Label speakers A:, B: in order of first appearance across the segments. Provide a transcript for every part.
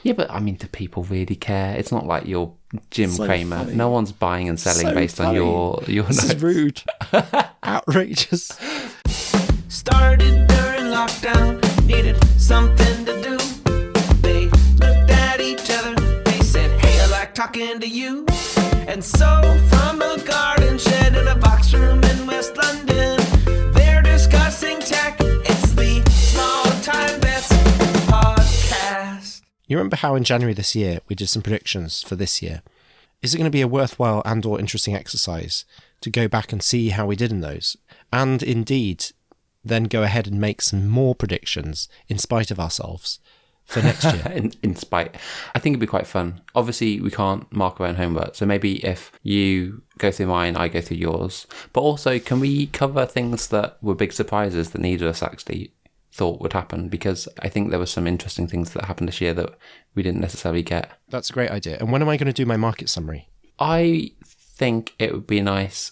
A: Yeah, but I mean, do people really care? It's not like you're Jim
B: So
A: Cramer.
B: funny.
A: No one's buying and selling
B: So
A: based
B: funny.
A: on your
B: This
A: notes.
B: is rude. Outrageous.
C: Started during lockdown, needed something to do. They looked at each other, they said, hey, I like talking to you. And so from a garden shed in a box room in West London, they're discussing tech. It's the Small Time Bets podcast.
B: You remember how in January this year we did some predictions for this year? Is it going to be a worthwhile and or interesting exercise to go back and see how we did in those? And indeed, then go ahead and make some more predictions in spite of ourselves for next year.
A: in spite. I think it'd be quite fun. Obviously, we can't mark our own homework. So maybe if you go through mine, I go through yours. But also, can we cover things that were big surprises that neither of us actually thought would happen? Because I think there were some interesting things that happened this year that we didn't necessarily get.
B: That's a great idea. And when am I going to do my market summary?
A: I think it would be nice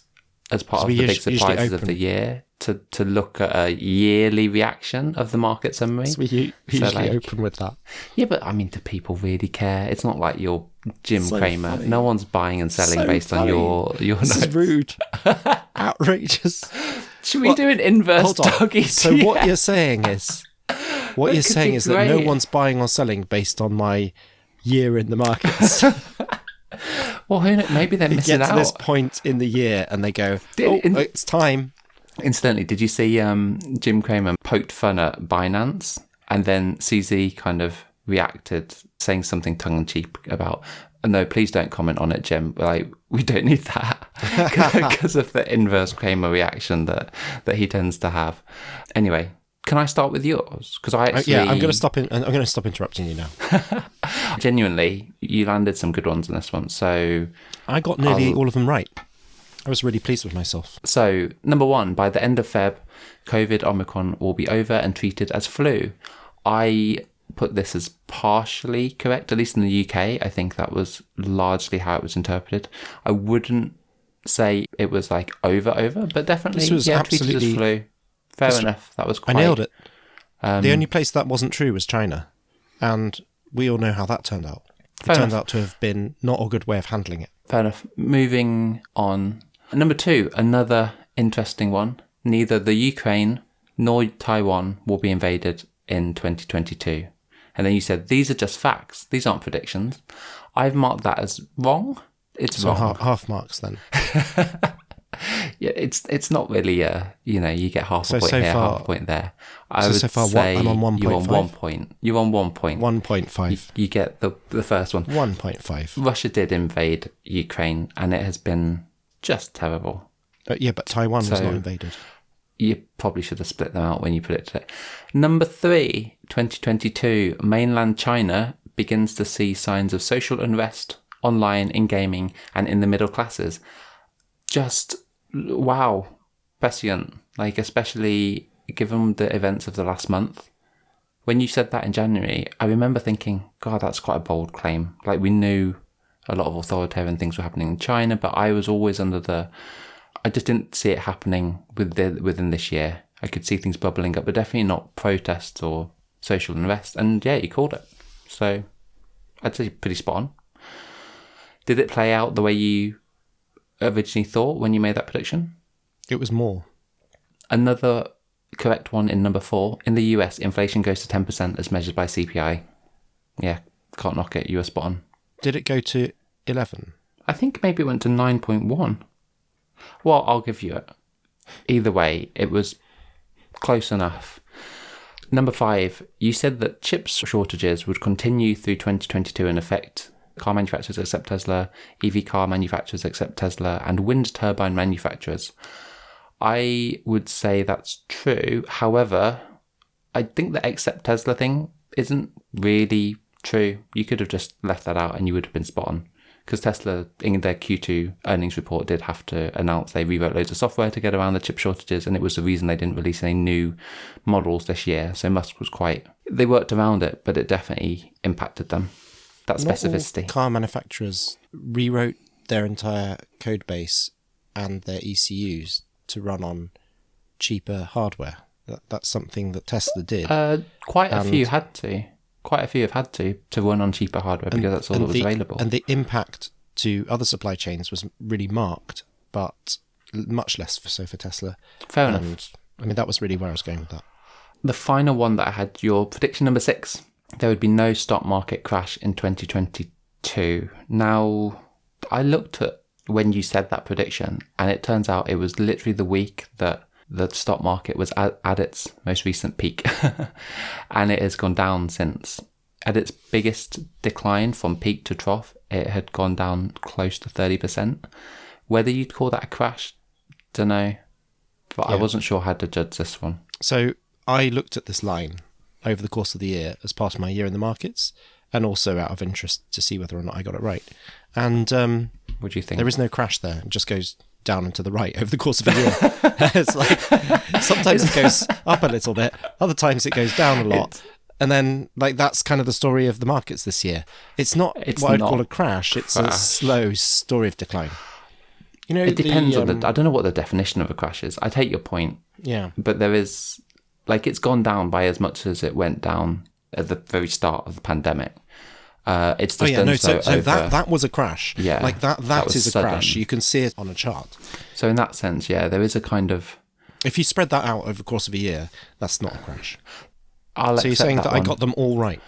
A: as part
B: So
A: of
B: we
A: the big
B: usually
A: surprises of
B: open-
A: the year to look at a yearly reaction of the market summary.
B: So we usually open with that.
A: Yeah, but I mean, do people really care? It's not like you're Jim
B: So
A: Cramer.
B: funny.
A: No one's buying and selling
B: So
A: based on
B: funny.
A: your
B: This
A: notes.
B: is rude. Outrageous.
A: Should we do an inverse
B: Hold on.
A: doggy?
B: So what you're saying is... What you're
A: could
B: saying
A: be
B: is that no
A: great.
B: one's buying or selling based on my year in the markets.
A: Well, who knows? Maybe they're missing
B: Get to
A: out.
B: this point in the year and they go,
A: In-
B: it's time.
A: Incidentally, did you see Jim Cramer poked fun at Binance and then CZ kind of reacted saying something tongue-in-cheek about, no, please don't comment on it, Jim. Like, we don't need that because of the inverse Cramer reaction that he tends to have. Anyway, can I start with yours? Because I actually...
B: I'm going to stop interrupting you now.
A: Genuinely, you landed some good ones in this one. So...
B: I got nearly all of them right. I was really pleased with myself.
A: So, number one, by the end of Feb, COVID Omicron will be over and treated as flu. I put this as partially correct, at least in the UK. I think that was largely how it was interpreted. I wouldn't say it was like over, but definitely
B: This was
A: treated
B: absolutely-
A: as flu. Fair enough. That was
B: I
A: quite...
B: nailed it. The only place that wasn't true was China. And we all know how that turned out. It
A: Fair
B: turned
A: enough.
B: out to have been not a good way of handling it.
A: Fair enough. Moving on. Number two, another interesting one. Neither the Ukraine nor Taiwan will be invaded in 2022. And then you said, these are just facts. These aren't predictions. I've marked that as wrong. It's
B: So
A: wrong.
B: half marks then.
A: Yeah, it's not really you get half
B: So
A: a point here,
B: far-
A: half a point there. I
B: so
A: would
B: far,
A: say
B: I'm on
A: you're on
B: 1.5?
A: 1 point. You're on 1 point.
B: 1.5.
A: You get the first one.
B: 1.5.
A: Russia did invade Ukraine, and it has been just terrible.
B: Yeah, but Taiwan was
A: So-
B: not invaded.
A: You probably should have split them out when you put it today. Number three, 2022, mainland China begins to see signs of social unrest online, in gaming, and in the middle classes. Just, wow, prescient. Like, especially given the events of the last month. When you said that in January, I remember thinking, God, that's quite a bold claim. Like, we knew a lot of authoritarian things were happening in China, but I was always I just didn't see it happening within this year. I could see things bubbling up, but definitely not protests or social unrest. And yeah, you called it. So I'd say pretty spot on. Did it play out the way you originally thought when you made that prediction?
B: It was more.
A: Another correct one in number 4. In the US, inflation goes to 10% as measured by CPI. Yeah, can't knock it. You were spot on.
B: Did it go to 11?
A: I think maybe it went to 9.1. Well, I'll give you it. Either way, it was close enough. Number 5, you said that chip shortages would continue through 2022 and affect car manufacturers except Tesla, EV car manufacturers except Tesla, and wind turbine manufacturers. I would say that's true. However, I think the except Tesla thing isn't really true. You could have just left that out and you would have been spot on. Because Tesla, in their Q2 earnings report, did have to announce they rewrote loads of software to get around the chip shortages, and it was the reason they didn't release any new models this year. So Musk was they worked around it, but it definitely impacted them. That
B: Not all
A: specificity.
B: car manufacturers rewrote their entire code base and their ECUs to run on cheaper hardware. That's something that Tesla did.
A: Quite a
B: And-
A: few had to. quite a few have had to run on cheaper hardware because that's all that was available.
B: And the impact to other supply chains was really marked, but much less for Tesla.
A: Fair enough.
B: And I mean, that was really where I was going with that.
A: The final one that I had, your prediction number 6, there would be no stock market crash in 2022. Now, I looked at when you said that prediction, and it turns out it was literally the week that the stock market was at its most recent peak. And it has gone down since. At its biggest decline from peak to trough, it had gone down close to 30%. Whether you'd call that a crash, don't know. But I wasn't sure how to judge this one.
B: So I looked at this line over the course of the year as part of my year in the markets, and also out of interest to see whether or not I got it right. And
A: what do you think?
B: there is no crash there. It just goes down and to the right over the course of a year. It's like sometimes it goes up a little bit, other times it goes down a lot. And then, like, that's kind of the story of the markets this year. It's not what I'd call a crash. It's a slow story of decline. You know,
A: it depends on I don't know what the definition of a crash is. I take your point.
B: Yeah.
A: But there is, like, it's gone down by as much as it went down at the very start of the pandemic. It's just
B: so that was a crash.
A: Yeah,
B: like that is a
A: sudden
B: crash. You can see it on a chart.
A: So in that sense, yeah, there is a kind of.
B: If you spread that out over the course of a year, that's not a crash.
A: So
B: you're saying that I got them all right?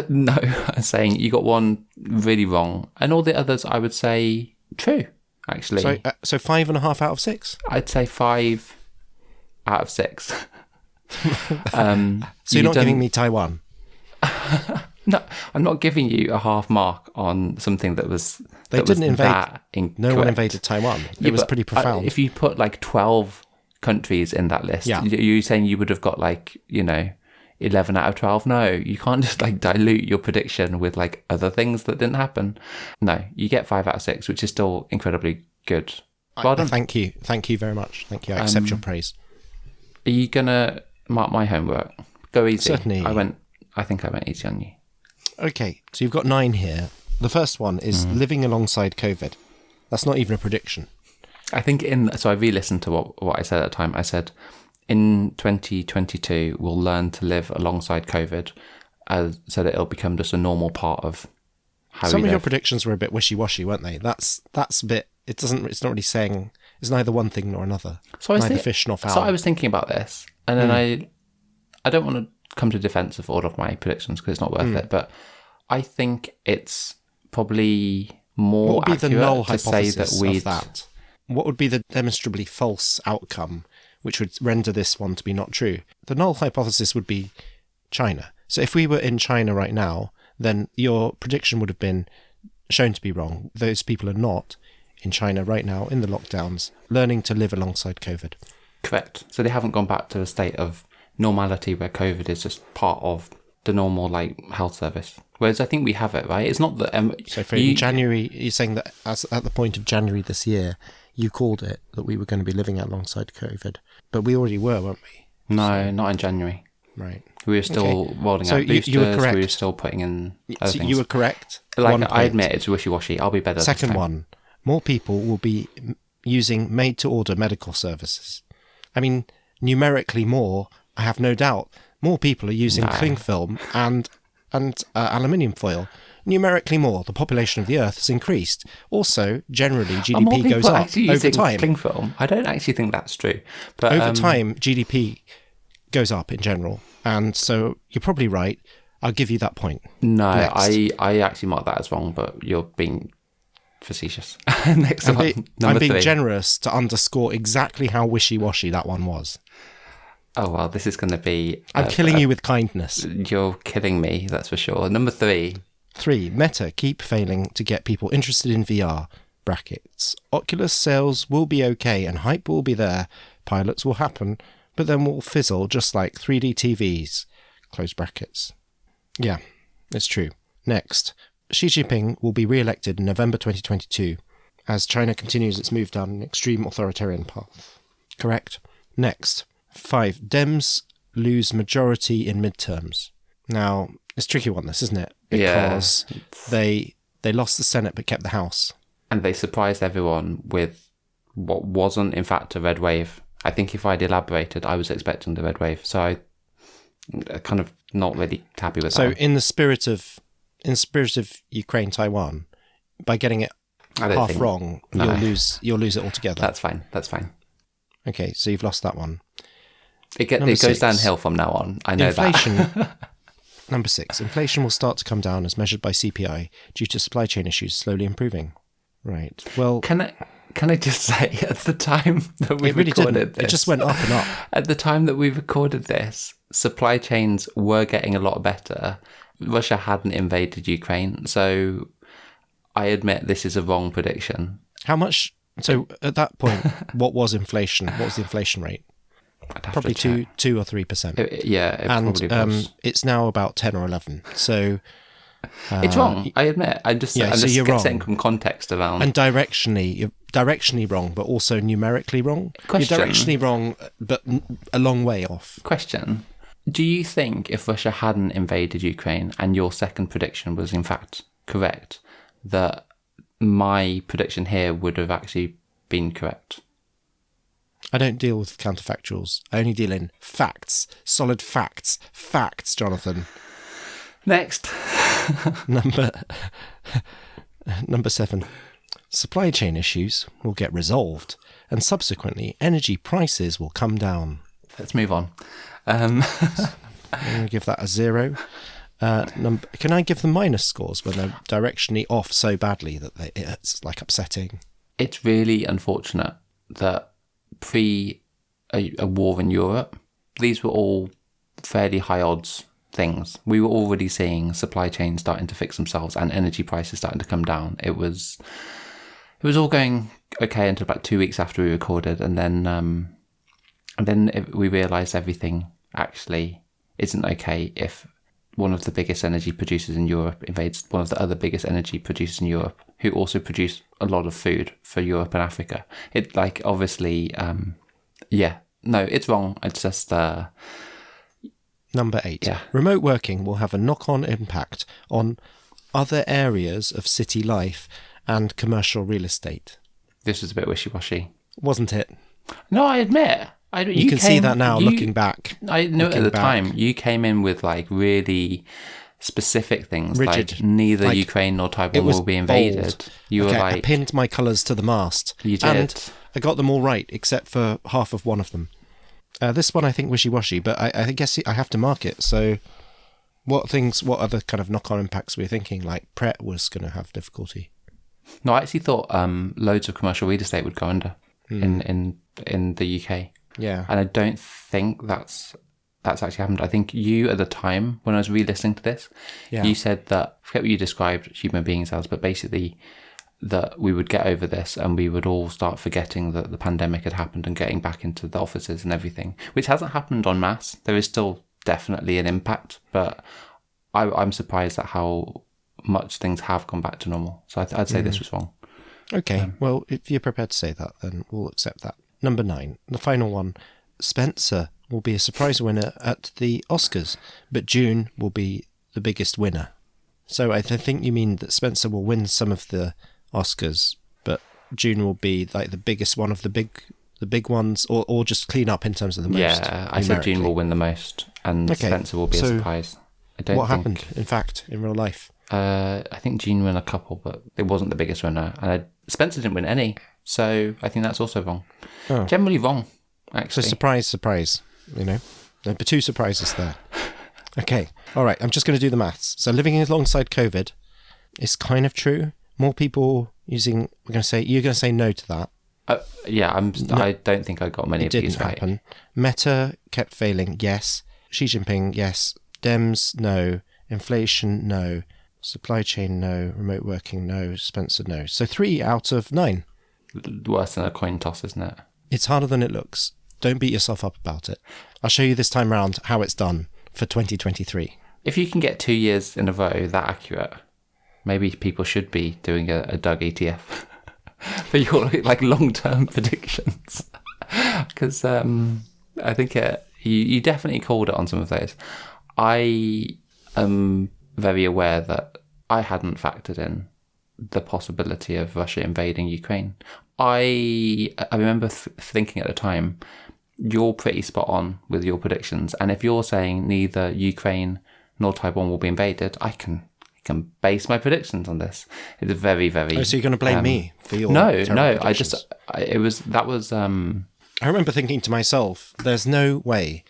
A: No, I'm saying you got one really wrong, and all the others I would say true. Actually,
B: so 5.5 out of 6.
A: I'd say 5 out of 6.
B: So you're not giving me Taiwan?
A: No, I'm not giving you a half mark on something that was.
B: They didn't invade. No one invaded Taiwan. It was pretty profound.
A: If you put like 12 countries in that list, you're saying you would have got like 11 out of 12. No, you can't just like dilute your prediction with like other things that didn't happen. No, you get 5 out of 6, which is still incredibly good. Well done.
B: Thank you very much. Thank you. I accept your praise.
A: Are you gonna mark my homework? Go easy.
B: Certainly.
A: I think I went easy on you.
B: Okay, so you've got 9 here. The first one is living alongside COVID. That's not even a prediction.
A: I think so I re-listened to what I said at the time. I said, in 2022, we'll learn to live alongside COVID so that it'll become just a normal part of how we live.
B: Some of your predictions were a bit wishy-washy, weren't they? That's a bit, it's not really saying, it's neither one thing nor another. So neither fish nor fowl.
A: So I was thinking about this, and then I don't want to come to defense of all of my predictions because it's not worth it, but I think it's probably more accurate to say that
B: what would be the demonstrably false outcome which would render this one to be not true? The null hypothesis would be China. So if we were in China right now, then your prediction would have been shown to be wrong. Those people are not in China right now in the lockdowns, learning to live alongside COVID.
A: Correct. So they haven't gone back to a state of normality where COVID is just part of the normal like health service. Whereas I think we have it, right? It's not that.
B: So for January, you're saying that at the point of January this year, you called it that we were going to be living alongside COVID, but we already were, weren't we?
A: No, not in January.
B: Right.
A: We were still rolling out boosters. You were correct. We were still putting in other things.
B: You were correct.
A: Like I admit, it's wishy-washy. I'll be better.
B: Second one, more people will be using made-to-order medical services. I mean, numerically more, I have no doubt. More people are using cling film and aluminium foil. Numerically more, the population of the Earth has increased. Also, generally, GDP goes up over time.
A: Cling film? I don't actually think that's true. But
B: over time, GDP goes up in general, and so you're probably right. I'll give you that point.
A: No, I actually mark that as wrong, but you're being facetious. Next one,
B: I'm being generous to underscore exactly how wishy-washy that one was.
A: Oh, well, this is going to be...
B: I'm killing you with kindness.
A: You're killing me, that's for sure. Number 3.
B: 3. Meta keep failing to get people interested in VR. Brackets. Oculus sales will be okay and hype will be there. Pilots will happen, but then will fizzle just like 3D TVs. Close brackets. Yeah, it's true. Next. Xi Jinping will be re-elected in November 2022 as China continues its move down an extreme authoritarian path. Correct. Next. 5. Dems lose majority in midterms. Now, it's a tricky one, this, isn't it? Because they lost the Senate but kept the House.
A: And they surprised everyone with what wasn't, in fact, a red wave. I think if I'd elaborated, I was expecting the red wave. So I kind of not really happy with that.
B: So
A: one.
B: in the spirit of Ukraine, Taiwan, by getting it
A: I don't
B: half
A: think-
B: wrong,
A: no.
B: you'll lose it altogether.
A: That's fine. That's fine.
B: Okay, so you've lost that one.
A: It
B: Number
A: goes
B: 6.
A: downhill from now on. I know
B: Inflation.
A: that.
B: Number 6. Inflation will start to come down as measured by CPI due to supply chain issues slowly improving. Right. Well,
A: Can I just say, at the time that we
B: it really
A: recorded
B: didn't.
A: this,
B: It just went up and up.
A: at the time that we recorded this, supply chains were getting a lot better. Russia hadn't invaded Ukraine, so I admit this is a wrong prediction.
B: How much? So at that point, what was inflation? What was the inflation rate?
A: I'd have
B: Probably
A: to check.
B: 2 or 3%.
A: It
B: And
A: probably was.
B: it's now about 10 or 11. So
A: It's wrong. I admit. I'm
B: so
A: just
B: you're wrong.
A: setting some context around.
B: and you're directionally wrong, but also numerically wrong.
A: Question.
B: You're directionally wrong, but a long way off.
A: Question: do you think if Russia hadn't invaded Ukraine and your second prediction was in fact correct, that my prediction here would have actually been correct?
B: I don't deal with counterfactuals. I only deal in facts, solid facts. Facts, Jonathan.
A: Next.
B: Number 7. Supply chain issues will get resolved, and subsequently energy prices will come down.
A: Let's move on.
B: I'm going to give that a 0. Can I give them minus scores when they're directionally off so badly that it's like upsetting?
A: It's really unfortunate that pre a war in Europe, these were all fairly high odds things. We were already seeing supply chains starting to fix themselves and energy prices starting to come down. It was all going okay until about 2 weeks after we recorded, and then we realised everything actually isn't okay if one of the biggest energy producers in Europe invades one of the other biggest energy producers in Europe, who also produce a lot of food for Europe and Africa. It obviously, it's wrong. It's just,
B: Number 8.
A: Yeah.
B: Remote working will have a knock-on impact on other areas of city life and commercial real estate.
A: this was a bit wishy-washy.
B: Wasn't it?
A: No, I admit.
B: You can see that now, looking back.
A: I know at
B: Looking
A: the
B: back.
A: time, you came in with really specific things,
B: Rigid.
A: like neither
B: Like,
A: Ukraine nor
B: it
A: Taiwan
B: was
A: will be invaded.
B: bold.
A: You
B: Okay,
A: were
B: I pinned my colours to the mast.
A: You did.
B: And I got them all right, except for half of one of them. This one I think wishy-washy, but I guess I have to mark it. So what other kind of knock-on impacts were you thinking? Like Pret was going to have difficulty.
A: No, I actually thought loads of commercial real estate would go under in the UK.
B: Yeah.
A: And I don't think that's actually happened. I think you, at the time, when I was re-listening to this,
B: Yeah.
A: you said that, I forget what you described human beings as, but basically that we would get over this and we would all start forgetting that the pandemic had happened and getting back into the offices and everything, which hasn't happened en masse. There is still definitely an impact, but I'm surprised at how much things have gone back to normal. So I'd say this was wrong.
B: Okay, well, if you're prepared to say that, then we'll accept that. Number 9, the final one. Spencer will be a surprise winner at the Oscars, but June will be the biggest winner. So I think you mean that Spencer will win some of the Oscars, but June will be like the biggest one of the big ones, or just clean up in terms of the most.
A: Yeah, I said June will win the most and
B: Okay,
A: Spencer will be a
B: so
A: surprise. I don't
B: What
A: think,
B: happened, in fact, in real life?
A: I think June won a couple, but it wasn't the biggest winner. And Spencer didn't win any, so I think that's also wrong.
B: Oh.
A: Generally wrong,
B: So
A: actually.
B: surprise, There'll be 2 surprises there. Okay, all right, I'm just going to do the maths. So living alongside COVID is kind of true. More people using, you're going to say no to that.
A: I don't think I got many
B: It
A: of these
B: didn't
A: right.
B: happen. Meta kept failing, yes. Xi Jinping, yes. Dems, no. Inflation, no. Supply chain, no. Remote working, no. Spencer, no. So 3 out of 9.
A: Worse than a coin toss, isn't it?
B: It's harder than it looks. Don't beat yourself up about it. I'll show you this time round how it's done for 2023.
A: If you can get 2 years in a row that accurate, maybe people should be doing a Doug ETF for your long-term predictions. Because I think you definitely called it on some of those. I am very aware that I hadn't factored in the possibility of Russia invading Ukraine. I remember thinking at the time you're pretty spot on with your predictions. And if you're saying neither Ukraine nor Taiwan will be invaded, I can base my predictions on this. It's very, very...
B: Oh, so you're going to blame me for your
A: No,
B: predictions? I remember thinking to myself, there's no way,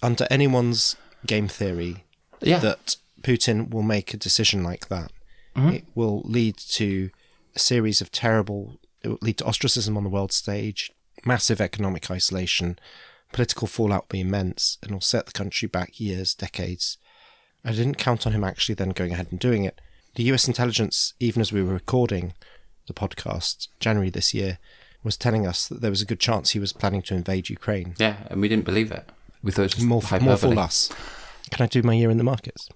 B: under anyone's game theory, that Putin will make a decision like that. It will lead to a series of terrible... It will lead to ostracism on the world stage, massive economic isolation, political fallout will be immense, and will set the country back years, decades. I didn't count on him actually then going ahead and doing it. The US intelligence, even as we were recording the podcast, January this year, was telling us that there was a good chance he was planning to invade Ukraine.
A: Yeah, and we didn't believe it. We thought it was just
B: more fool us. Can I do my year in the markets?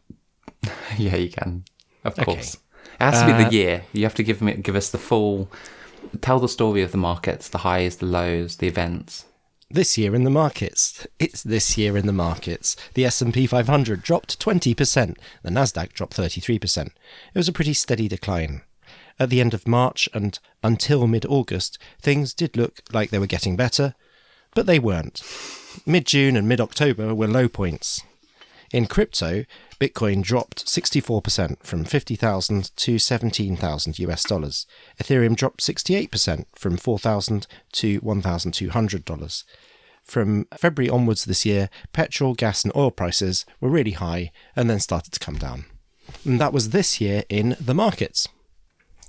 A: Yeah, you can. Of course. It has to be the year. You have to give us the full... Tell the story of the markets, the highs, the lows, the events.
B: This year in the markets. It's this year in the markets. The S&P 500 dropped 20%. The Nasdaq dropped 33%. It was a pretty steady decline. At the end of March and until mid-August, things did look like they were getting better, but they weren't. Mid-June and mid-October were low points. In crypto, Bitcoin dropped 64% from $50,000 to $17,000 US dollars. Ethereum dropped 68% from $4,000 to $1,200. From February onwards this year, petrol, gas and oil prices were really high and then started to come down. And that was this year in the markets.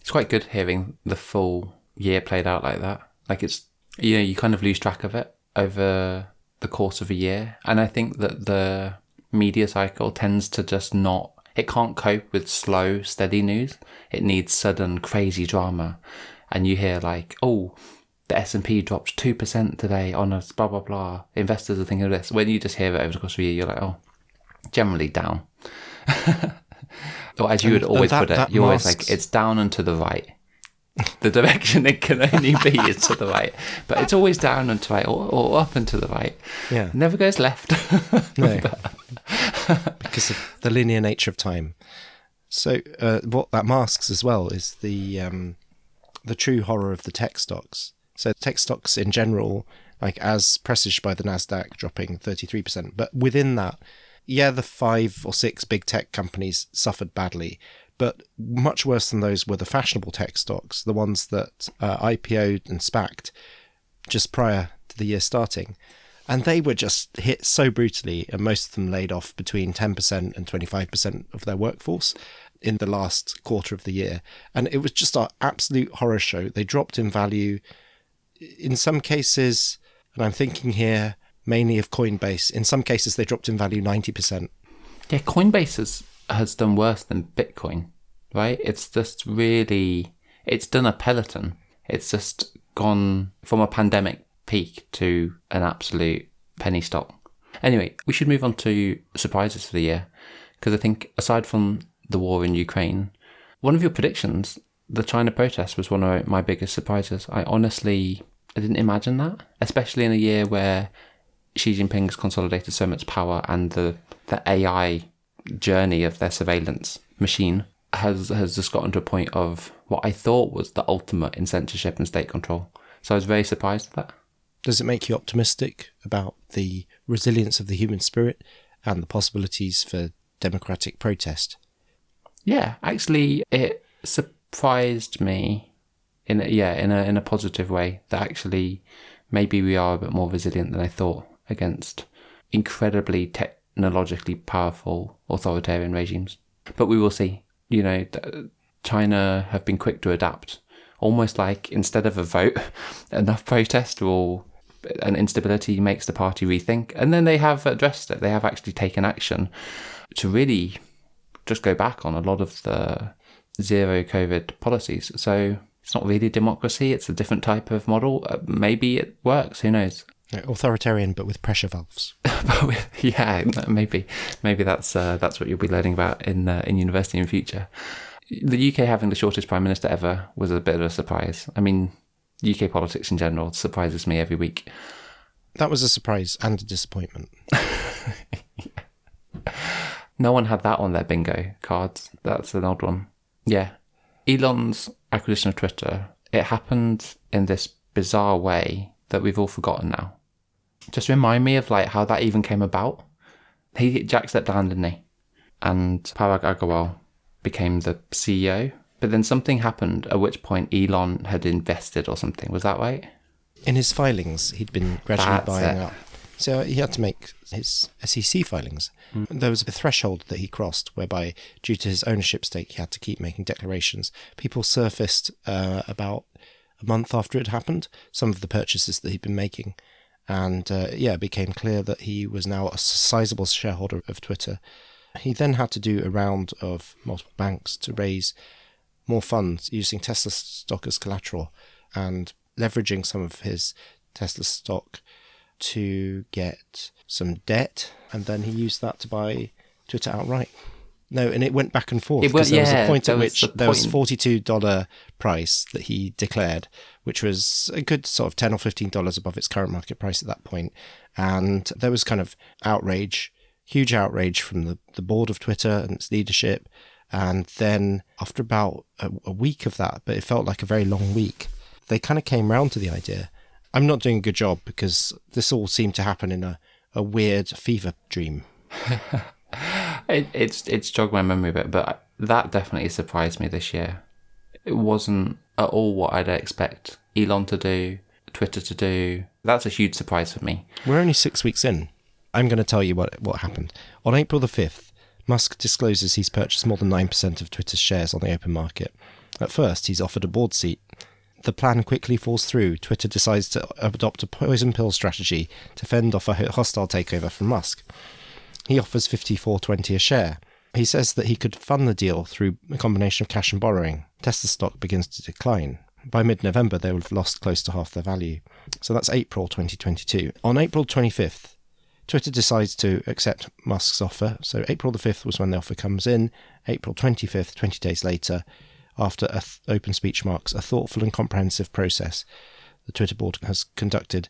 A: It's quite good hearing the full year played out like that. Like it's, you kind of lose track of it over the course of a year. And I think that the media cycle tends to just not, it can't cope with slow, steady news. It needs sudden, crazy drama. And you hear like, oh, the S&P dropped 2% today on a blah, blah, blah. Investors are thinking of this. When you just hear it over the course of a year, you're like, oh, generally down. Or as you would always put it, you're always like, it's down and to the right. The direction it can only be is to the right. But it's always down and to the right, or up and to the right.
B: Yeah.
A: It never goes left.
B: No. Because of the linear nature of time. So what that masks as well is the true horror of the tech stocks. So tech stocks in general, like as presaged by the Nasdaq, dropping 33%. But within that, yeah, the 5 or 6 big tech companies suffered badly, but much worse than those were the fashionable tech stocks, the ones that IPO'd and SPAC'd just prior to the year starting. And they were just hit so brutally, and most of them laid off between 10% and 25% of their workforce in the last quarter of the year. And it was just an absolute horror show. They dropped in value. In some cases, and I'm thinking here mainly of Coinbase, in some cases they dropped in value 90%.
A: Yeah, Coinbase has done worse than Bitcoin, right? It's just really, it's done a Peloton. It's just gone from a pandemic peak to an absolute penny stock. Anyway, we should move on to surprises for the year, because I think aside from the war in Ukraine, one of your predictions, the China protest, was one of my biggest surprises. I didn't imagine that, especially in a year where Xi Jinping has consolidated so much power and the AI journey of their surveillance machine has just gotten to a point of what I thought was the ultimate in censorship and state control. So I was very surprised at that.
B: Does it make you optimistic about the resilience of the human spirit and the possibilities for democratic protest?
A: Yeah, actually, it surprised me in a positive way that actually maybe we are a bit more resilient than I thought against incredibly technologically powerful authoritarian regimes. But we will see. China have been quick to adapt. Almost like instead of a vote, enough protest or an instability makes the party rethink. And then they have addressed it. They have actually taken action to really just go back on a lot of the zero COVID policies. So it's not really democracy. It's a different type of model. Maybe it works. Who knows?
B: Authoritarian, but with pressure valves.
A: Yeah, maybe that's what you'll be learning about in university in future. The UK having the shortest prime minister ever was a bit of a surprise. I mean, UK politics in general surprises me every week.
B: That was a surprise and a disappointment.
A: No one had that on their bingo cards. That's an odd one. Yeah. Elon's acquisition of Twitter, it happened in this bizarre way that we've all forgotten now. Just remind me of like how that even came about. Jack stepped down, didn't he? And Parag Agrawal became the CEO. But then something happened, at which point Elon had invested or something. Was that right?
B: In his filings, he'd been gradually
A: That's
B: buying
A: it.
B: up. So he had to make his SEC filings. There was a threshold that he crossed whereby, due to his ownership stake, he had to keep making declarations. People surfaced about a month after it happened, some of the purchases that he'd been making. And it became clear that he was now a sizable shareholder of Twitter. He then had to do a round of multiple banks to raise more funds using Tesla stock as collateral and leveraging some of his Tesla stock to get some debt, and then he used that to buy Twitter outright. No, and it went back and forth because there was a point at which there was $42 price that he declared, which was a good sort of $10 or $15 above its current market price at that point. And there was kind of outrage, huge outrage from the board of Twitter and its leadership. And then after about a week of that, but it felt like a very long week, they kind of came round to the idea. I'm not doing a good job because this all seemed to happen in a weird fever dream.
A: It's jogged my memory a bit, but that definitely surprised me this year. It wasn't at all what I'd expect Elon to do, Twitter to do. That's a huge surprise for me.
B: We're only 6 weeks in. I'm going to tell you what happened. On April the 5th, Musk discloses he's purchased more than 9% of Twitter's shares on the open market. At first, he's offered a board seat. The plan quickly falls through. Twitter decides to adopt a poison pill strategy to fend off a hostile takeover from Musk. He offers $54.20 a share. He says that he could fund the deal through a combination of cash and borrowing. Tesla stock begins to decline. By mid-November, they will have lost close to half their value. So that's April 2022. On April 25th, Twitter decides to accept Musk's offer. So April the 5th was when the offer comes in. April 25th, 20 days later, after open speech marks a thoughtful and comprehensive process the Twitter board has conducted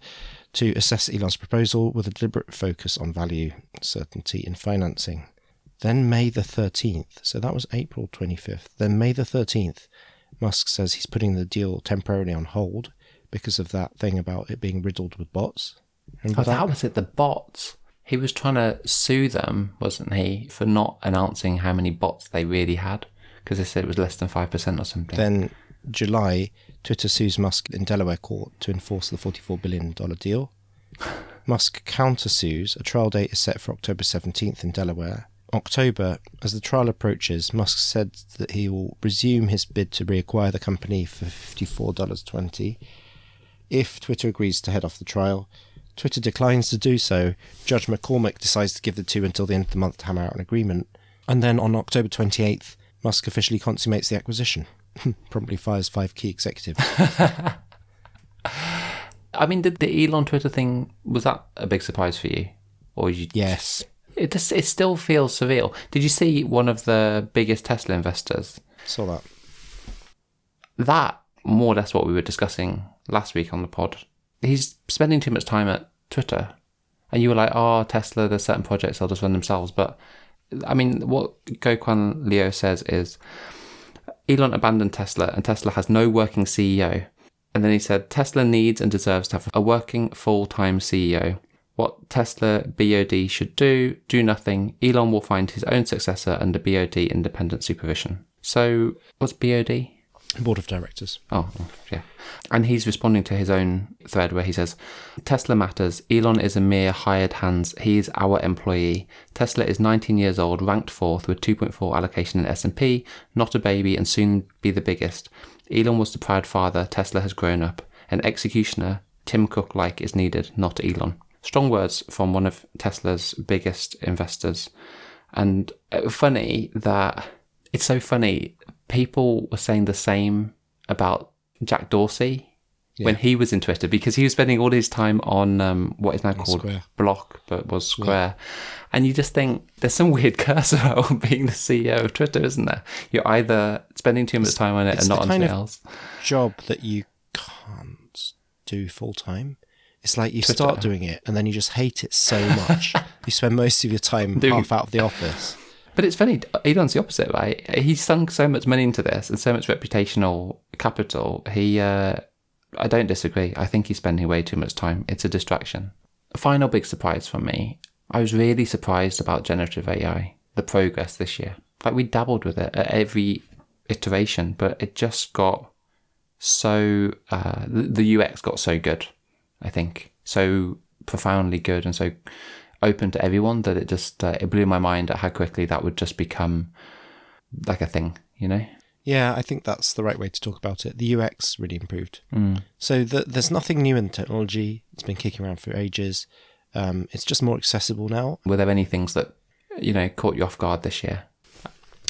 B: to assess Elon's proposal with a deliberate focus on value, certainty and financing. Then May the 13th, so that was April 25th, then May the 13th, Musk says he's putting the deal temporarily on hold because of that thing about it being riddled with bots. Remember
A: that was it, the bots. He was trying to sue them, wasn't he, for not announcing how many bots they really had, because they said it was less than 5% or something.
B: Then July, Twitter sues Musk in Delaware court to enforce the $44 billion deal. Musk countersues. A trial date is set for October 17th in Delaware. October, as the trial approaches, Musk said that he will resume his bid to reacquire the company for $54.20 if Twitter agrees to head off the trial. Twitter declines to do so. Judge McCormick decides to give the two until the end of the month to hammer out an agreement. And then on October 28th, Musk officially consummates the acquisition. Probably fires 5 key executives.
A: I mean, did the Elon Twitter thing, was that a big surprise for you? Or
B: Yes.
A: It still feels surreal. Did you see one of the biggest Tesla investors?
B: Saw that.
A: That, more or less what we were discussing last week on the pod. He's spending too much time at Twitter. And you were like, Tesla, there's certain projects, they'll just run themselves. But, I mean, what Gokwan Leo says is, Elon abandoned Tesla and Tesla has no working CEO. And then he said, Tesla needs and deserves to have a working full-time CEO. What Tesla BOD should do nothing. Elon will find his own successor under BOD independent supervision. So, what's BOD?
B: Board of Directors.
A: Oh, yeah. And he's responding to his own thread where he says, Tesla matters. Elon is a mere hired hands. He is our employee. Tesla is 19 years old, ranked 4th with 2.4 allocation in S&P, not a baby and soon be the biggest. Elon was the proud father. Tesla has grown up. An executioner, Tim Cook-like, is needed, not Elon. Strong words from one of Tesla's biggest investors. And funny that, it's so funny, people were saying the same about Jack Dorsey when he was in Twitter, because he was spending all his time on what is now called
B: Square.
A: Block, but was Square. Yeah. And you just think there's some weird curse about being the CEO of Twitter, isn't there? You're either spending too much time on it and not on something else.
B: Job that you can't do full time. It's like you
A: Twitter.
B: Start doing it and then you just hate it so much. You spend most of your time half out of the office.
A: But it's funny, Elon's the opposite, right? He's sunk so much money into this and so much reputational capital. I don't disagree. I think he's spending way too much time. It's a distraction. final big surprise for me. I was really surprised about generative AI, the progress this year. Like, we dabbled with it at every iteration, but it just got so, the UX got so good, I think. So profoundly good and so open to everyone that it just, it blew my mind at how quickly that would just become like a thing, you know?
B: Yeah, I think that's the right way to talk about it. The UX really improved. So there's nothing new in the technology. It's been kicking around for ages. It's just more accessible now.
A: Were there any things that, you know, caught you off guard this year?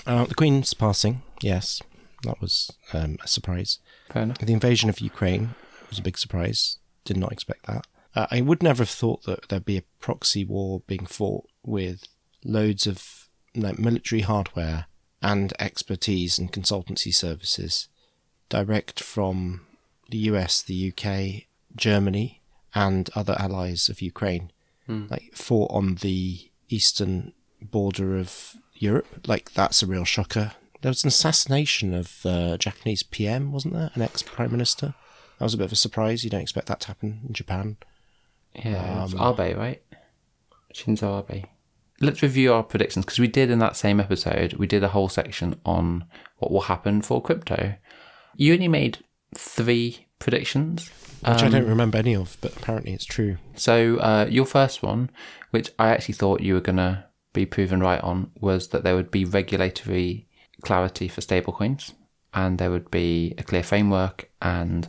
B: The Queen's passing, yes. That was a surprise.
A: Fair enough.
B: The invasion of Ukraine was a big surprise. Did not expect that. I would never have thought that there'd be a proxy war being fought with loads of like military hardware and expertise and consultancy services direct from the US, the UK, Germany, and other allies of Ukraine, like fought on the eastern border of Europe. Like, that's a real shocker. There was an assassination of a Japanese PM, wasn't there? An ex-prime minister. That was a bit of a surprise. You don't expect that to happen in Japan.
A: Yeah, it was Abe, right? Shinzo Abe. Let's review our predictions, because we did in that same episode, we did a whole section on what will happen for crypto. You only made 3 predictions.
B: Which I don't remember any of, but apparently it's true.
A: So your first one, which I actually thought you were going to be proven right on, was that there would be regulatory clarity for stablecoins, and there would be a clear framework, and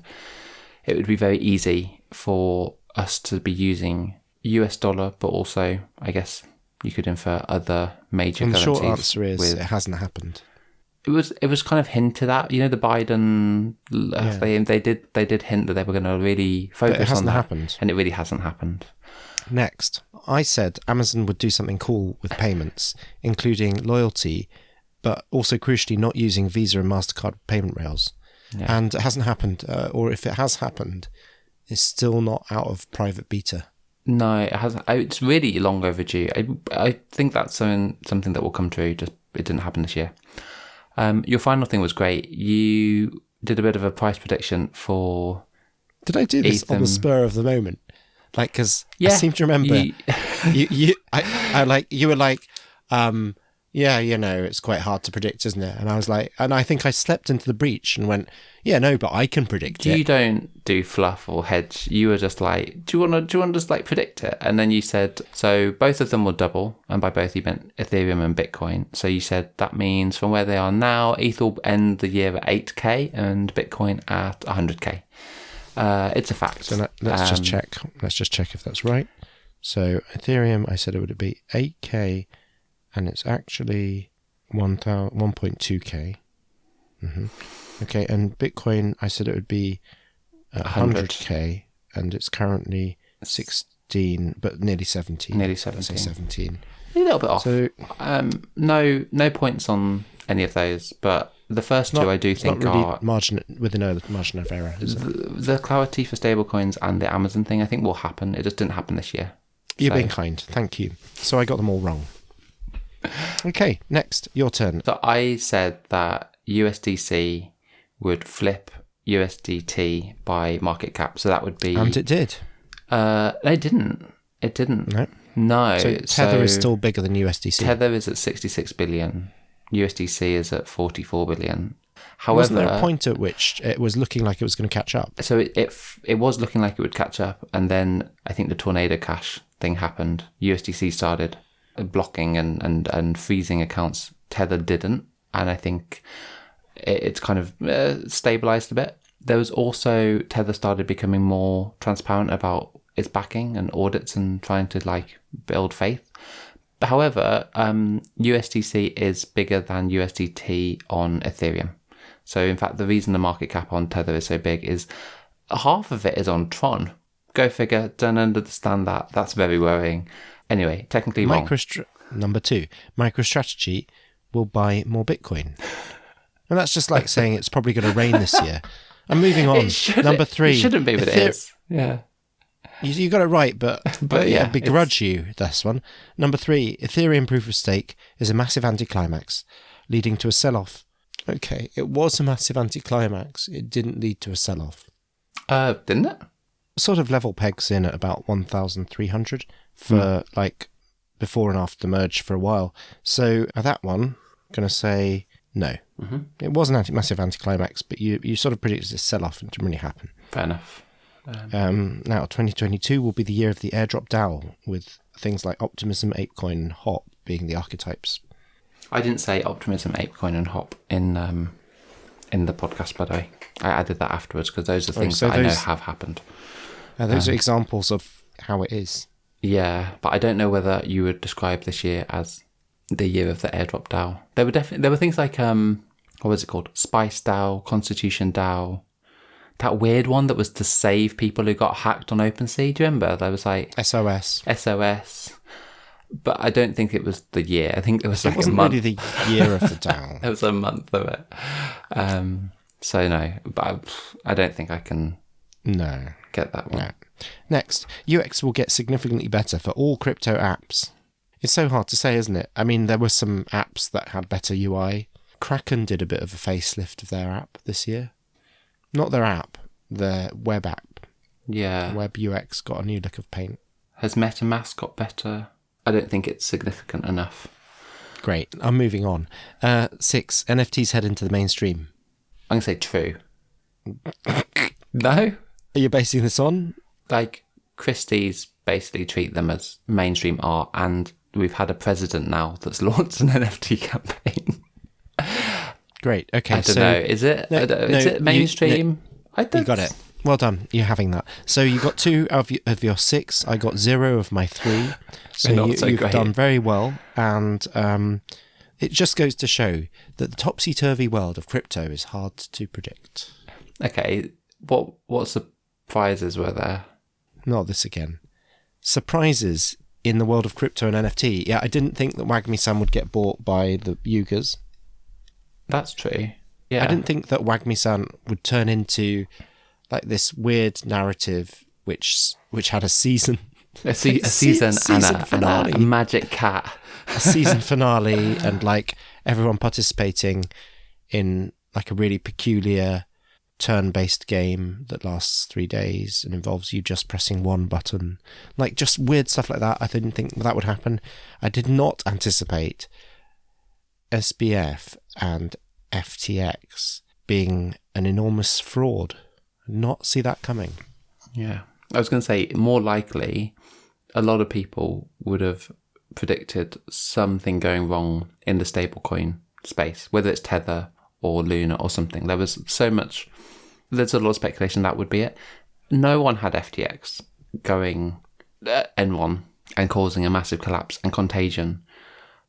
A: it would be very easy for us to be using US dollar, but also, I guess, you could infer other major
B: And the
A: currencies.
B: short answer is it hasn't happened.
A: It was kind of hinted at, you know, the Biden, they did hint that they were going to really focus
B: But it hasn't
A: on that,
B: happened.
A: and it really hasn't happened.
B: Next, I said Amazon would do something cool with payments, including loyalty, but also crucially not using Visa and MasterCard payment rails.
A: Yeah.
B: And it hasn't happened, or if it has happened, it's still not out of private beta.
A: No, it hasn't. It's really long overdue. I think that's something that will come true. Just it didn't happen this year. Your final thing was great. You did a bit of a price prediction for.
B: Did I do this on the
A: Ethan.
B: spur of the moment? Like, because I
A: Yeah,
B: seem to remember
A: you-
B: you were like, yeah, you know, it's quite hard to predict, isn't it? And I was like, and I think I slept into the breach and went, yeah, no, but I can predict
A: You
B: it.
A: don't do fluff or hedge. You were just like, do you want to just like predict it? And then you said, so both of them will double, and by both you meant Ethereum and Bitcoin. So you said that means from where they are now, ETH will end the year at 8k and Bitcoin at 100k. It's a fact.
B: So let's just check. Let's just check if that's right. So Ethereum, I said it would be 8k, and it's actually 1.2k. Okay, and Bitcoin, I said it would be 100k, and it's currently 16, but nearly 17.
A: Nearly
B: Let's say
A: 17.
B: 17.
A: A little bit off.
B: So
A: No points on any of those, but the first two I do
B: it's not
A: think
B: really
A: are
B: within a margin of error, is it?
A: the clarity for stablecoins and the Amazon thing. I think will happen. It just didn't happen this year.
B: You're
A: So-
B: being kind. Thank you. So I got them all wrong. Okay, next, your turn.
A: So I said that USDC would flip USDT by market cap. So that would be.
B: And it did.
A: It didn't. It didn't.
B: No.
A: No.
B: So Tether is still bigger than USDC.
A: Tether is at 66 billion. USDC is at 44 billion.
B: Wasn't
A: However,
B: there a point at which it was looking like it was going to catch up?
A: so it was looking like it would catch up, and then I think the Tornado Cash thing happened. USDC started blocking and freezing accounts. Tether didn't, and I think it's kind of stabilized a bit. There was also Tether started becoming more transparent about its backing and audits and trying to like build faith. However, USDC is bigger than USDT on Ethereum. So in fact, the reason the market cap on Tether is so big is half of it is on Tron. Go figure. Don't understand that. That's very worrying. Anyway, technically wrong.
B: Number 2, MicroStrategy will buy more Bitcoin. And that's just like saying it's probably going to rain this year. I'm moving on. Number 3.
A: It shouldn't be, but it is. Yeah.
B: You got it right, but
A: yeah,
B: I begrudge you this one. Number 3, Ethereum proof of stake is a massive anticlimax, leading to a sell-off. Okay, it was a massive anticlimax. It didn't lead to a sell-off.
A: Didn't it?
B: sort of level pegs in at about 1,300 for like before and after the merge for a while. So at that one, I'm going to say no. It was an massive anticlimax, but you sort of predicted a sell-off and it didn't really happen.
A: Fair enough.
B: Now, 2022 will be the year of the airdrop DAO, with things like Optimism, Apecoin, and Hop being the archetypes.
A: I didn't say Optimism, Apecoin, and Hop in the podcast, by the way. I added that afterwards because those are things that I know have happened.
B: Those are examples of how it is.
A: Yeah, but I don't know whether you would describe this year as the year of the airdrop DAO. There were things like what was it called? Spice DAO, Constitution DAO. That weird one that was to save people who got hacked on OpenSea. Do you remember? There was like
B: SOS.
A: But I don't think it was the year. I think it was like
B: it wasn't
A: a month.
B: really the year of the DAO.
A: It was a month of it. So no, but I don't think I can get that one.
B: No. Next, UX will get significantly better for all crypto apps. It's so hard to say, isn't it? I mean, there were some apps that had better UI. Kraken did a bit of a facelift of their app this year. Not their app, their web app.
A: Yeah.
B: Web UX got a new look of paint.
A: Has MetaMask got better? I don't think it's significant enough.
B: Great. I'm moving on. 6, NFTs head into the mainstream.
A: I'm going to say true. No?
B: Are you basing this on?
A: Like, Christie's basically treat them as mainstream art, and we've had a president now that's launched an NFT campaign.
B: Great. Okay.
A: I don't know. Is it? Is it mainstream? I don't.
B: You got it. Well done. You're having that. So you got 2 of your 6. I got 0 of my 3. So you've done very well. And it just goes to show that the topsy-turvy world of crypto is hard to predict.
A: Okay. What surprises were there?
B: Not this again. Surprises in the world of crypto and NFT. Yeah, I didn't think that Wagmi-san would get bought by the Yugas.
A: That's true. Yeah.
B: I didn't think that Wagmi-san would turn into like this weird narrative which had a season.
A: A season and a magic cat.
B: A season finale and like everyone participating in like a really peculiar turn-based game that lasts 3 days and involves you just pressing one button. Like just weird stuff like that. I didn't think that would happen. I did not anticipate SBF and FTX being an enormous fraud. Not see that coming.
A: Yeah. I was going to say, more likely, a lot of people would have predicted something going wrong in the stablecoin space, whether it's Tether or Luna or something. There's a lot of speculation that would be it. No one had FTX going N1 and causing a massive collapse and contagion.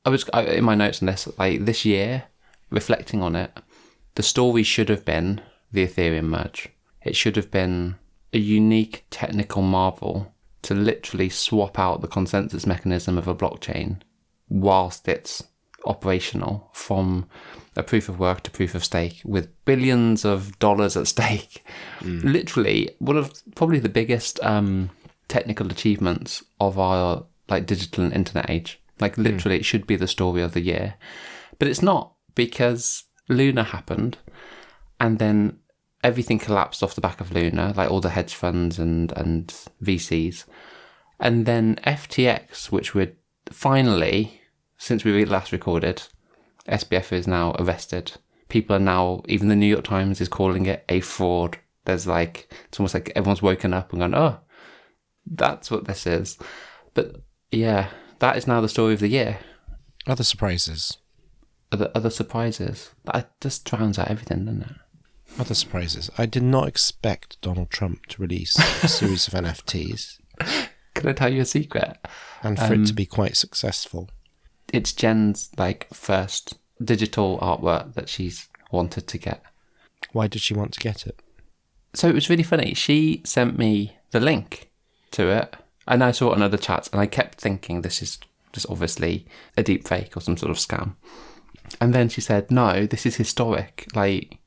A: In my notes on this, like this year, reflecting on it, the story should have been the Ethereum merge. It should have been a unique technical marvel to literally swap out the consensus mechanism of a blockchain whilst it's operational from a proof of work to proof of stake with billions of dollars at stake. Literally one of probably the biggest technical achievements of our like digital and internet age. Like literally it should be the story of the year. But it's not, because Luna happened and then everything collapsed off the back of Luna, like all the hedge funds and VCs. And then FTX, which we're finally, since we last recorded, SBF is now arrested. People are now, even the New York Times is calling it a fraud. There's like, it's almost like everyone's woken up and gone, oh, that's what this is. But yeah, that is now the story of the year.
B: Other surprises.
A: Other surprises. That just drowns out everything, doesn't it?
B: Other surprises. I did not expect Donald Trump to release a series of NFTs.
A: Can I tell you a secret?
B: And for it to be quite successful.
A: It's Jen's like first digital artwork that she's wanted to get.
B: Why did she want to get it?
A: So it was really funny. She sent me the link to it, and I saw it on other chats, and I kept thinking this is just obviously a deep fake or some sort of scam. And then she said, no, this is historic. Like,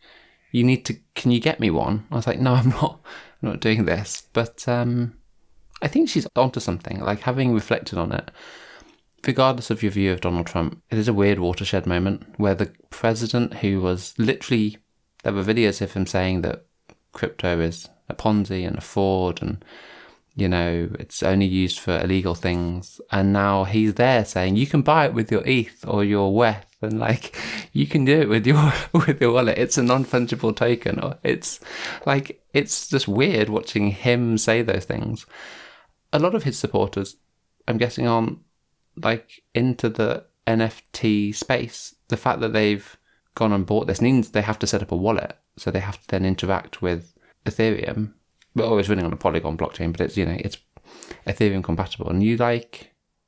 A: you need to, can you get me one? I was like, no, I'm not doing this. But I think she's onto something. Like, having reflected on it, regardless of your view of Donald Trump, it is a weird watershed moment where the president, who was literally, there were videos of him saying that crypto is a Ponzi and a fraud, and it's only used for illegal things. And now he's there saying you can buy it with your ETH or your WETH, and like you can do it with your wallet. It's a non-fungible token. Or it's just weird watching him say those things. A lot of his supporters, I'm guessing, aren't like into the NFT space. The fact that they've gone and bought this means they have to set up a wallet, so they have to then interact with Ethereum. Well, it's running on a Polygon blockchain, but it's it's Ethereum compatible, and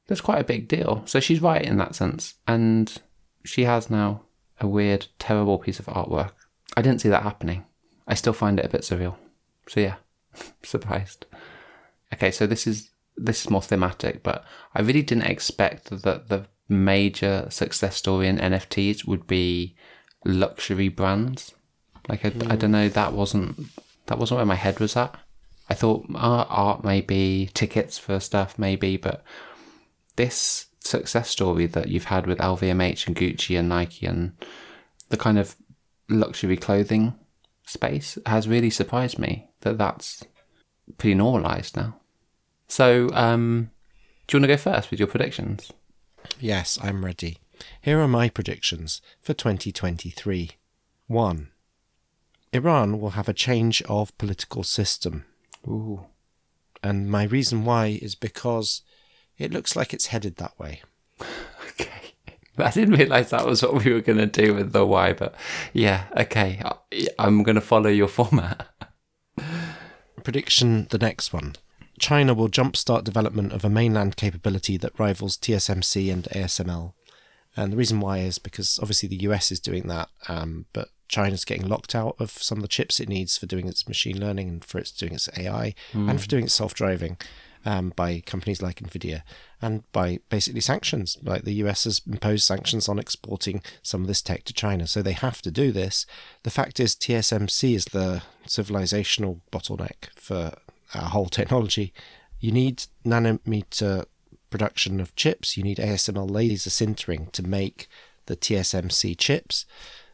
A: that's quite a big deal. So she's right in that sense, and she has now a weird, terrible piece of artwork. I didn't see that happening. I still find it a bit surreal. So yeah, surprised. Okay, so this is more thematic, but I really didn't expect that the major success story in NFTs would be luxury brands. Like I don't know, that wasn't where my head was at. I thought art maybe, tickets for stuff maybe, but this success story that you've had with LVMH and Gucci and Nike and the kind of luxury clothing space has really surprised me that's pretty normalised now. So, do you want to go first with your predictions?
B: Yes, I'm ready. Here are my predictions for 2023. 1. Iran will have a change of political system.
A: Ooh.
B: And my reason why is because it looks like it's headed that way.
A: Okay. I didn't realise that was what we were going to do with the why, but yeah, okay. I'm going to follow your format.
B: Prediction, the next one. China will jumpstart development of a mainland capability that rivals TSMC and ASML. And the reason why is because obviously the US is doing that, but China's getting locked out of some of the chips it needs for doing its machine learning and for its doing its AI and for doing its self-driving by companies like NVIDIA and by basically sanctions. Like the US has imposed sanctions on exporting some of this tech to China. So they have to do this. The fact is TSMC is the civilizational bottleneck for our whole technology. You need nanometer production of chips. You need ASML laser sintering to make the TSMC chips.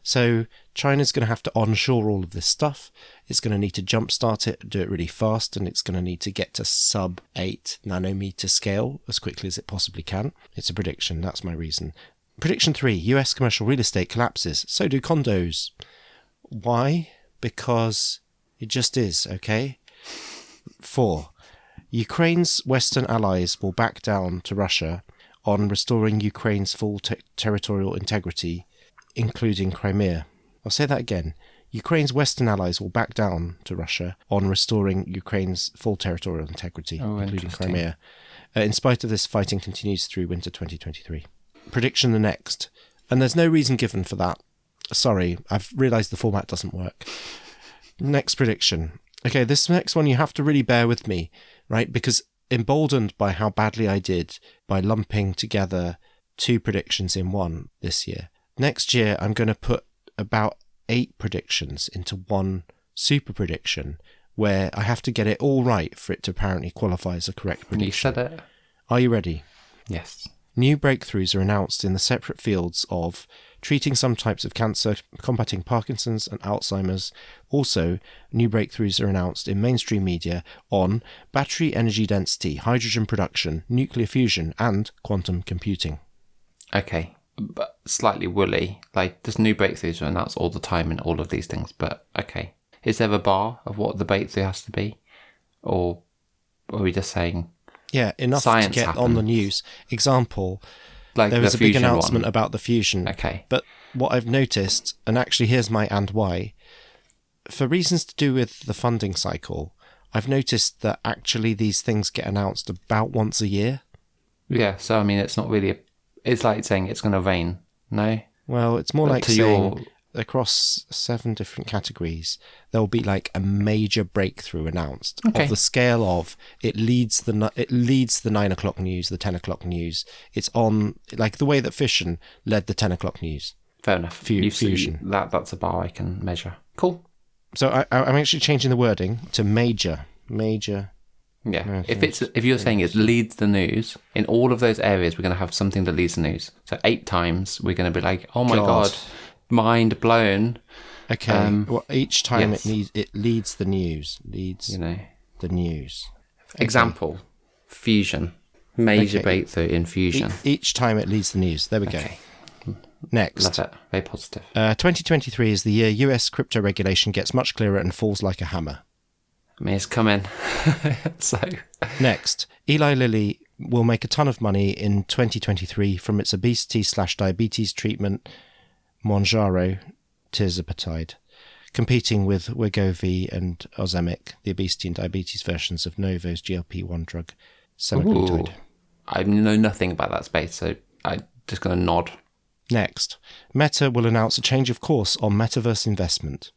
B: So China's going to have to onshore all of this stuff. It's going to need to jumpstart it, do it really fast, and it's going to need to get to sub 8 nanometer scale as quickly as it possibly can. It's a prediction. That's my reason. Prediction 3, US commercial real estate collapses. So do condos. Why? Because it just is, okay? 4, Ukraine's Western allies will back down to Russia on restoring Ukraine's full territorial integrity, including Crimea. I'll say that again. Ukraine's Western allies will back down to Russia on restoring Ukraine's full territorial integrity, including Crimea. In spite of this, fighting continues through winter 2023. Prediction the next. And there's no reason given for that. Sorry, I've realised the format doesn't work. Next prediction. Okay, this next one you have to really bear with me, right? Because emboldened by how badly I did by lumping together 2 predictions in one this year. Next year, I'm going to put about 8 predictions into one super prediction where I have to get it all right for it to apparently qualify as a correct prediction.
A: You said it.
B: Are you ready?
A: Yes.
B: New breakthroughs are announced in the separate fields of treating some types of cancer, combating Parkinson's and Alzheimer's. Also, new breakthroughs are announced in mainstream media on battery energy density, hydrogen production, nuclear fusion, and quantum computing.
A: Okay. But slightly woolly. Like, there's new breakthroughs are announced all the time in all of these things, but okay. Is there a bar of what the breakthrough has to be? Or are we just saying...
B: Yeah, enough to get happens on the news. Example,
A: like
B: there was a big announcement
A: one
B: about the fusion.
A: Okay.
B: But what I've noticed, and actually here's my and why, for reasons to do with the funding cycle, I've noticed that actually these things get announced about once a year.
A: Yeah, so I mean, it's not really... It's like saying it's going to rain, no?
B: Well, it's more like saying across 7 different categories, there will be like a major breakthrough announced of the scale of it leads the 9 o'clock news, the 10 o'clock news. It's on like the way that fission led the 10 o'clock news.
A: Fair enough.
B: Fusion.
A: That's a bar I can measure. Cool.
B: So I'm actually changing the wording to major.
A: Yeah. If you're saying it leads the news, in all of those areas, we're going to have something that leads the news. So 8 times we're going to be like, oh my God, mind blown.
B: Okay. Well, each time
A: yes.
B: it leads the news. Leads
A: You know.
B: the news.
A: Example, fusion. Major breakthrough in fusion.
B: Each time it leads the news. There we go.
A: Okay.
B: Next.
A: Love it. Very positive.
B: 2023 is the year US crypto regulation gets much clearer and falls like a hammer.
A: I mean, it's coming. So,
B: Next, Eli Lilly will make a ton of money in 2023 from its obesity/diabetes treatment, Mounjaro tirzepatide, competing with Wegovy and Ozempic, the obesity and diabetes versions of Novo's GLP-1 drug, semaglutide.
A: I know nothing about that space, so I'm just going to nod.
B: Next, Meta will announce a change of course on metaverse investment.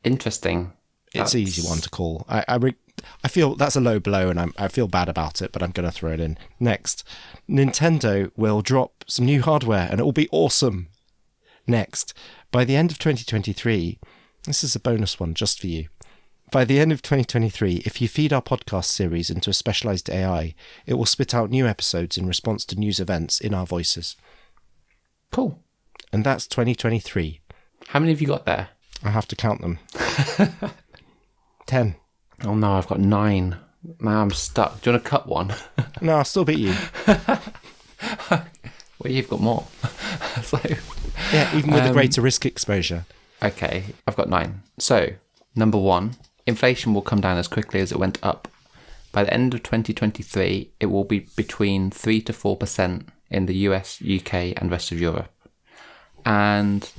A: Interesting.
B: It's an easy one to call. I feel that's a low blow, and I feel bad about it, but I'm going to throw it in. Next, Nintendo will drop some new hardware, and it will be awesome. Next, by the end of 2023, this is a bonus one just for you. By the end of 2023, if you feed our podcast series into a specialized AI, it will spit out new episodes in response to news events in our voices.
A: Cool.
B: And that's 2023.
A: How many have you got there?
B: I have to count them. 10.
A: Oh no, I've got 9. Now I'm stuck. Do you want to cut one?
B: No, I'll still beat you.
A: Well, you've got more. So,
B: Yeah, even with a greater risk exposure.
A: okay, I've got 9. So, number 1, inflation will come down as quickly as it went up. By the end of 2023, it will be between 3 to 4% in the US, UK, and rest of Europe. And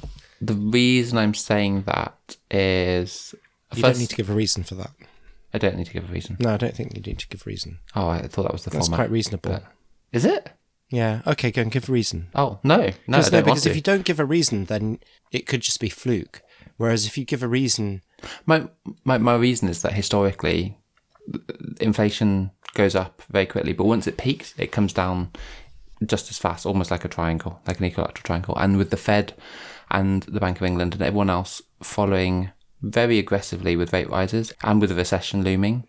A: the reason I'm saying that is...
B: You don't need to give a reason for that.
A: I don't need to give a reason.
B: No, I don't think you need to give a reason.
A: Oh, I thought that was the
B: That's
A: format.
B: quite reasonable.
A: But- Is it?
B: Yeah, okay, go and give a reason.
A: Oh, no. I don't want
B: Because
A: to.
B: if you don't give a reason, then it could just be fluke. Whereas if you give a reason...
A: My reason is that historically, inflation goes up very quickly, but once it peaks, it comes down just as fast, almost like a triangle, like an equilateral triangle. And with the Fed and the Bank of England and everyone else following very aggressively with rate rises and with a recession looming,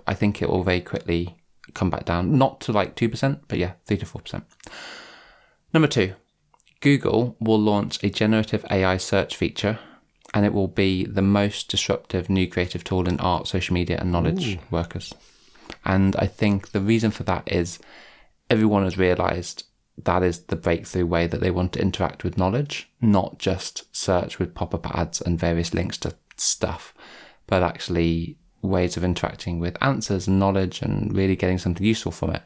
A: I think it will very quickly come back down, not to like 2%, but yeah, 3 to 4%. Number 2, Google will launch a generative AI search feature, and it will be the most disruptive new creative tool in art, social media, and knowledge workers. And I think the reason for that is everyone has realized that is the breakthrough way that they want to interact with knowledge, not just search with pop-up ads and various links to stuff, but actually ways of interacting with answers and knowledge and really getting something useful from it.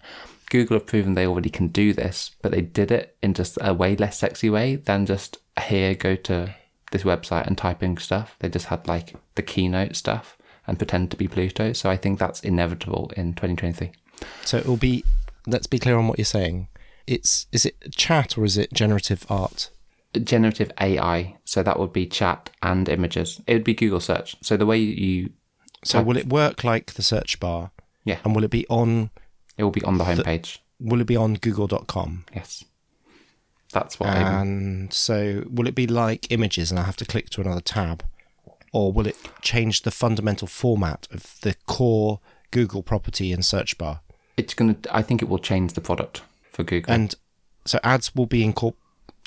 A: Google have proven they already can do this, but they did it in just a way less sexy way than just here, go to this website and type in stuff. They just had like the keynote stuff and pretend to be Pluto. So I think that's inevitable in 2023.
B: So it will be... Let's be clear on what you're saying. Is it chat or is it generative art?
A: Generative AI. So that would be chat and images. It would be Google search. So the way you...
B: So will it work like the search bar?
A: Yeah.
B: And will it be on...
A: It will be on the homepage.
B: Will it be on google.com?
A: Yes. That's what I...
B: And so will it be like images and I have to click to another tab? Or will it change the fundamental format of the core Google property and search bar?
A: It's going to... I think it will change the product for Google.
B: And so ads will be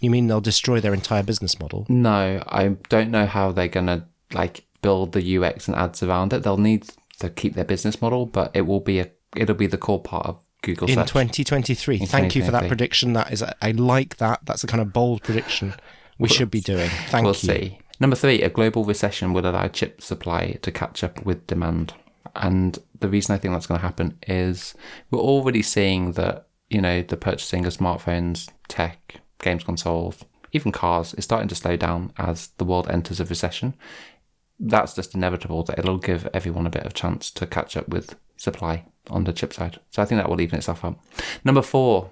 B: You mean they'll destroy their entire business model?
A: No, I don't know how they're going to like build the UX and ads around it. They'll need to keep their business model, but it'll be the core part of Google
B: in
A: search.
B: 2023. Thank you for that prediction. I like that. That's a kind of bold prediction we should be doing. Thank you.
A: We'll see. Number 3, a global recession will allow chip supply to catch up with demand. And the reason I think that's going to happen is we're already seeing that, the purchasing of smartphones, tech, games consoles, even cars is starting to slow down as the world enters a recession. That's just inevitable, that it'll give everyone a bit of chance to catch up with supply on the chip side. So I think that will even itself out. Number 4,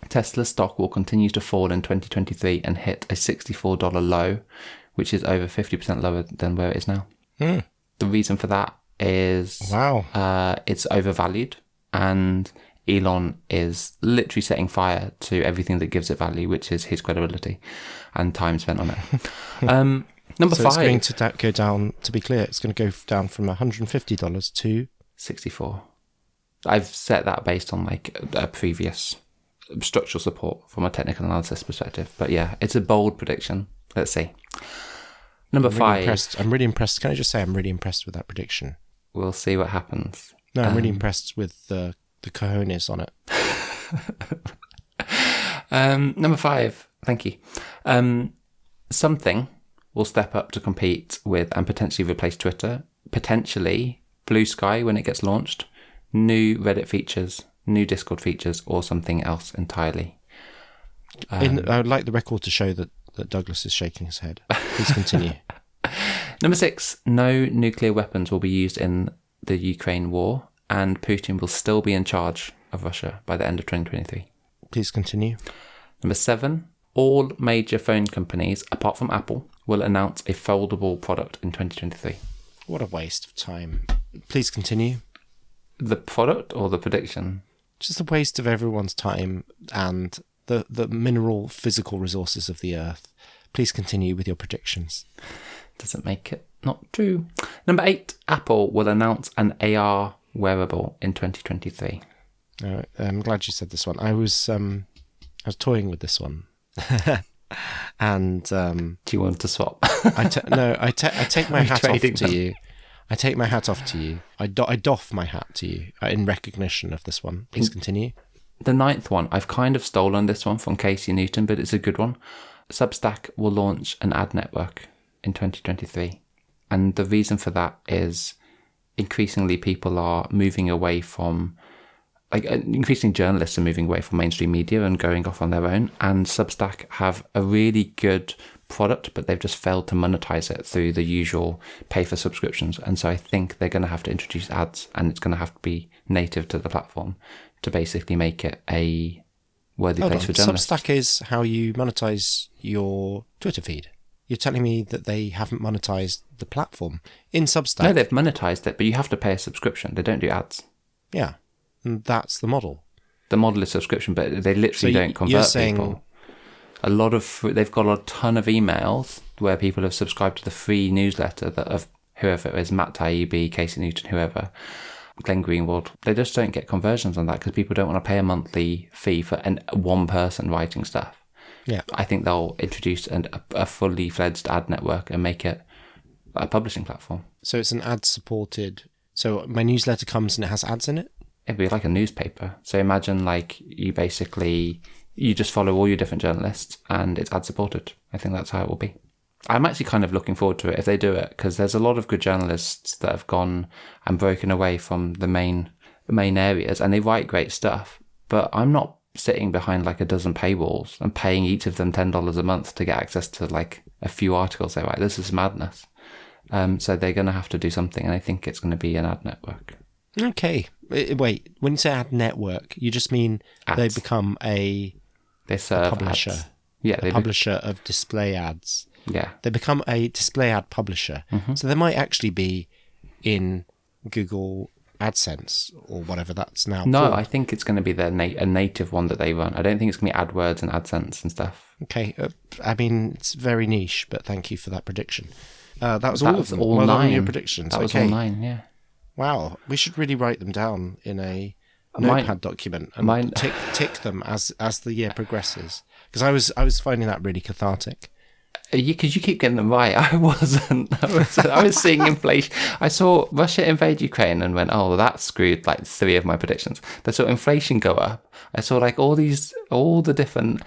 A: Tesla stock will continue to fall in 2023 and hit a $64 low, which is over 50% lower than where it is now. The reason for that is it's overvalued, and Elon is literally setting fire to everything that gives it value, which is his credibility and time spent on it. Number 5.
B: It's going to go down, to be clear, it's going to go down from $150 to...
A: 64. I've set that based on like a previous structural support from a technical analysis perspective. But yeah, it's a bold prediction. Let's see. Number
B: I'm really
A: 5.
B: impressed. I'm really impressed. Can I just say I'm really impressed with that prediction?
A: We'll see what happens.
B: No, I'm really impressed with the cojones on it.
A: Number 5. Thank you. Something will step up to compete with and potentially replace Twitter. Potentially Blue Sky when it gets launched. New Reddit features, new Discord features, or something else entirely.
B: I would like the record to show that Douglas is shaking his head. Please continue.
A: Number 6. No nuclear weapons will be used in the Ukraine war, and Putin will still be in charge of Russia by the end of 2023.
B: Please continue.
A: Number 7. All major phone companies, apart from Apple, will announce a foldable product in 2023.
B: What a waste of time. Please continue.
A: The product or the prediction?
B: Just a waste of everyone's time and the mineral physical resources of the earth. Please continue with your predictions.
A: Doesn't make it not true. Number 8. Apple will announce an AR wearable in 2023.
B: I'm glad you said this one. I was toying with this one. And
A: do you want to swap?
B: I take my hat off to you. I take my hat off to you. I doff my hat to you in recognition of this one. Please continue.
A: The 9th one, I've kind of stolen this one from Casey Newton, but it's a good one. Substack will launch an ad network in 2023. And the reason for that is increasingly people are moving away from, increasing journalists are moving away from mainstream media and going off on their own. And Substack have a really good product, but they've just failed to monetize it through the usual pay for subscriptions. And so I think they're going to have to introduce ads, and it's going to have to be native to the platform to basically make it a worthy place for journalists.
B: Substack is how you monetize your Twitter feed. You're telling me that they haven't monetized the platform in Substack?
A: No, they've monetized it, but you have to pay a subscription. They don't do ads.
B: Yeah, and that's the model.
A: The model is subscription, but they literally don't convert people. They've got a ton of emails where people have subscribed to the free newsletter that of whoever it is, Matt Taibbi, Casey Newton, whoever, Glenn Greenwald. They just don't get conversions on that because people don't want to pay a monthly fee for one person writing stuff.
B: Yeah,
A: I think they'll introduce a fully fledged ad network and make it a publishing platform.
B: So it's an ad-supported... So my newsletter comes and it has ads in it?
A: It'd be like a newspaper. So imagine you just follow all your different journalists and it's ad-supported. I think that's how it will be. I'm actually kind of looking forward to it if they do it, because there's a lot of good journalists that have gone and broken away from the main areas, and they write great stuff. But I'm not sitting behind a dozen paywalls and paying each of them $10 a month to get access to a few articles they write. This is madness. So they're going to have to do something, and I think it's going to be an ad network.
B: Okay. Wait, when you say ad network, you just mean
A: ads.
B: They become
A: They serve
B: publisher.
A: ads. Yeah,
B: publisher of display ads.
A: Yeah.
B: They become a display ad publisher. Mm-hmm. So they might actually be in Google AdSense or whatever that's now
A: No,
B: called.
A: I think it's going to be a native one that they run. I don't think it's going to be AdWords and AdSense and stuff.
B: Okay. I mean, it's very niche, but thank you for that prediction. That was all of them.
A: All
B: well
A: 9.
B: Done your predictions.
A: That was all 9, yeah.
B: Wow. We should really write them down in a notepad document and tick them as the year progresses. Because I was finding that really cathartic.
A: Because you keep getting them right. I wasn't. I was seeing inflation. I saw Russia invade Ukraine and went, oh, that screwed 3 of my predictions. I saw inflation go up. I saw all the different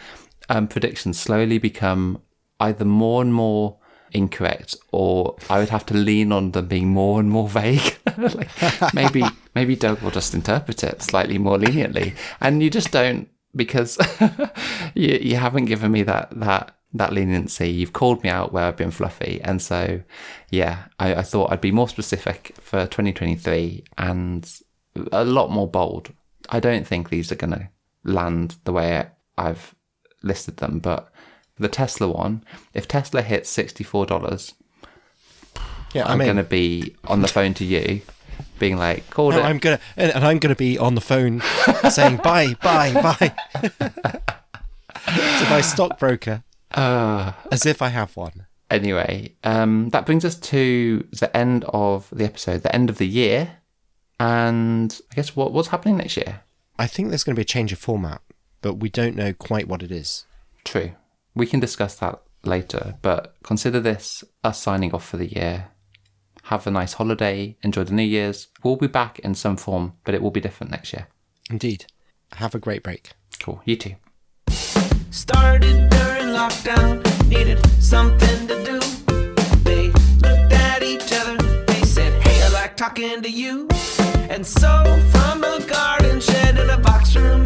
A: predictions slowly become either more and more incorrect, or I would have to lean on them being more and more vague. maybe Doug will just interpret it slightly more leniently, and you just don't, because you haven't given me that leniency. You've called me out where I've been fluffy, and so I thought I'd be more specific for 2023 and a lot more bold. I don't think these are going to land the way I've listed them, but the Tesla one, if Tesla hits $64, I'm going to be on the phone to you being like, called it.
B: I'm going to be on the phone saying buy. To my stockbroker. As if I have one.
A: Anyway, that brings us to the end of the episode, the end of the year. And I guess what's happening next year?
B: I think there's going to be a change of format, but we don't know quite what it is.
A: True. We can discuss that later. But consider this us signing off for the year. Have a nice holiday. Enjoy the New Year's. We'll be back in some form, but it will be different next year.
B: Indeed. Have a great break.
A: Cool. You too.
C: Started during lockdown, needed something to do. They looked at each other, they said, hey, I like talking to you. And so from a garden shed in a box room